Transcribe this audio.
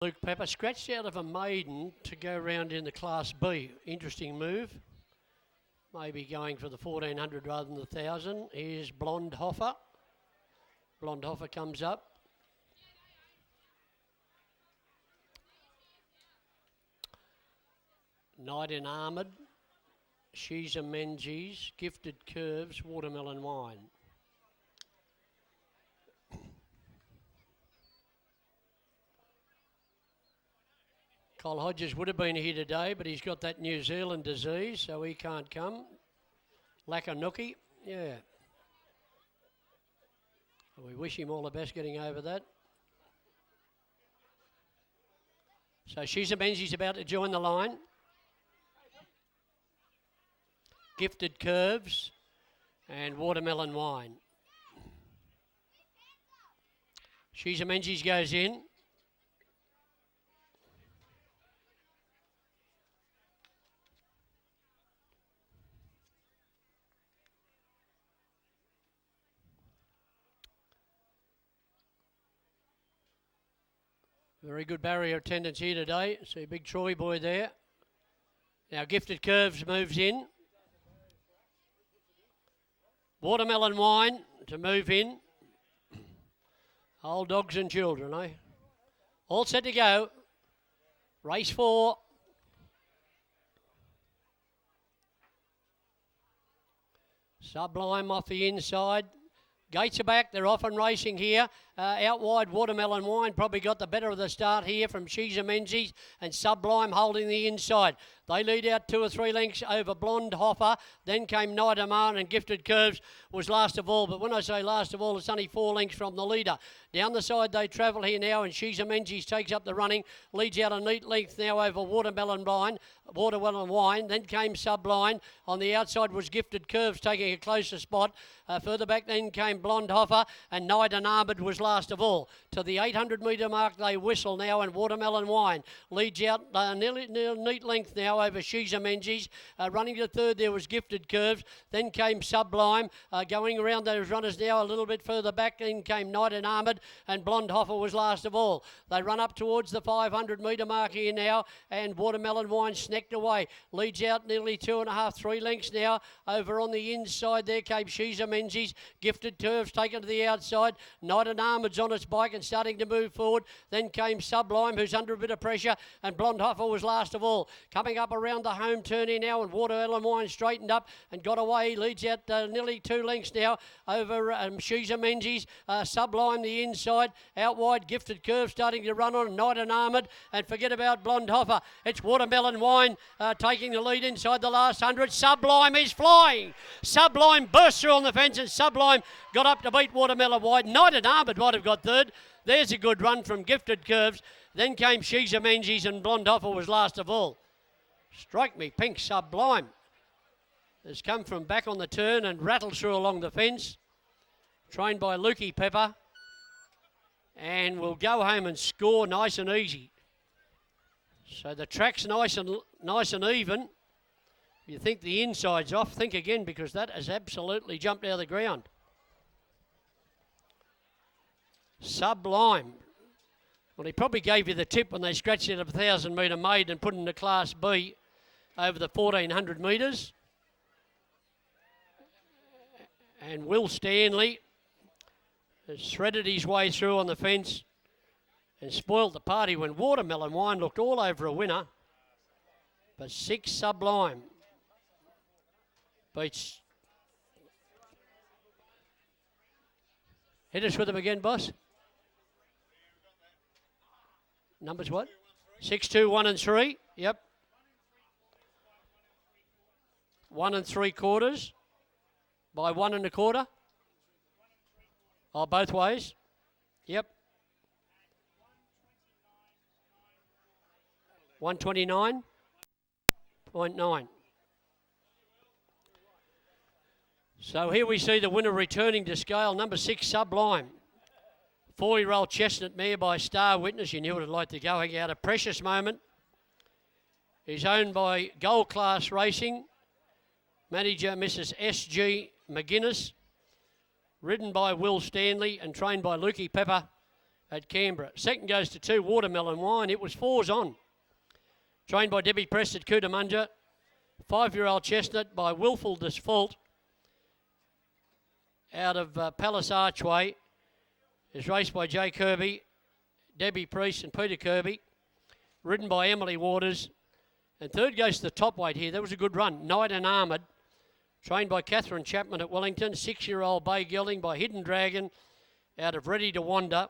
Luke Pepper scratched out of a maiden to go round in the Class B. Interesting move. Maybe going for the 1400 rather than the 1000. Here's Blonde Hoffer. Blonde Hoffer comes up. Knight in Armoured. She's a Menzies. Gifted Curves. Watermelon Wine. Cole Hodges would have been here today, but he's got that New Zealand disease, so he can't come. Lakanuki, yeah. We wish him all the best getting over that. So She's a Menzies about to join the line. Gifted Curves and Watermelon Wine. She's a Menzies goes in. Very good barrier attendance here today. See big Troy boy there. Now Gifted Curves moves in. Watermelon Wine to move in. Old dogs and children, eh? All set to go. Race 4. Sublime off the inside. Gates are back. They're off and racing here. Out wide, Watermelon Wine probably got the better of the start here from She's a Menzies and Sublime holding the inside. They lead out 2 or 3 lengths over Blonde Hoffer. Then came Night Aman and Gifted Curves was last of all. But when I say last of all, it's only 4 lengths from the leader. Down the side they travel here now, and She's a Menzies takes up the running. Leads out a neat length now over Watermelon Wine. Then came Sublime. On the outside was Gifted Curves taking a closer spot. Further back then came Blonde Hoffer, and Night and Armoured was last of all. To the 800 metre mark they whistle now, and Watermelon Wine leads out nearly neat length now over She's a Menzies. Running to third there was Gifted Curves. Then came Sublime. Going around those runners now a little bit further back. Then came Night and Armoured, and Blonde Hoffer was last of all. They run up towards the 500 metre mark here now, and Watermelon Wine snacked away. Leads out nearly 2.5, 3 lengths now. Over on the inside there came She's a Menzies. Gifted Curves taken to the outside. Night and Armoured's on its bike and starting to move forward. Then came Sublime, who's under a bit of pressure, and Blonde Hoffer was last of all. Coming up around the home turn here now, and Watermelon Wine straightened up and got away. Leads out nearly 2 lengths now over She's a Menzies. Sublime the inside. Out wide, Gifted Curve starting to run on. Night and Armoured, and forget about Blonde Hoffer. It's Watermelon Wine taking the lead inside the last 100. Sublime is flying. Sublime burst through on the fence, and Sublime got up to beat Watermelon Wine. Night and Armoured might have got third. There's a good run from Gifted Curves. Then came She's a Menzies, and Blonde Hoffer was last of all. Strike me pink. Sublime has come from back on the turn and rattled through along the fence. Trained by Lukey Pepper. And will go home and score nice and easy. So the track's nice and even. If you think the inside's off, think again, because that has absolutely jumped out of the ground. Sublime. Well, he probably gave you the tip when they scratched out a 1,000 metre maiden and put in the Class B over the 1,400 metres. And Will Stanley has threaded his way through on the fence and spoilt the party when Watermelon Wine looked all over a winner. But 6 Sublime beats. Hit us with them again, boss. Numbers what? 6, 2, 1 and 3. Yep. 1 3/4 by 1 1/4. Oh, both ways. Yep. 129.9. So here we see the winner returning to scale, number 6 Sublime. 4-year-old chestnut mare by Star Witness. You knew it would like to go out. A precious moment. He's owned by Gold Class Racing. Manager Mrs. S.G. McGuinness. Ridden by Will Stanley and trained by Lukey Pepper. at Canberra. Second goes to 2, Watermelon Wine. It was 4s on. Trained by Debbie Press at Cootamundra. 5-year-old Chestnut by Willful Default out of Palace Archway is raced by Jay Kirby, Debbie Priest and Peter Kirby. Ridden by Emily Waters. And third goes to the top weight here. That was a good run. Knight and Armoured. Trained by Catherine Chapman at Wellington. 6-year-old Bay Gelding by Hidden Dragon out of Ready to Wander.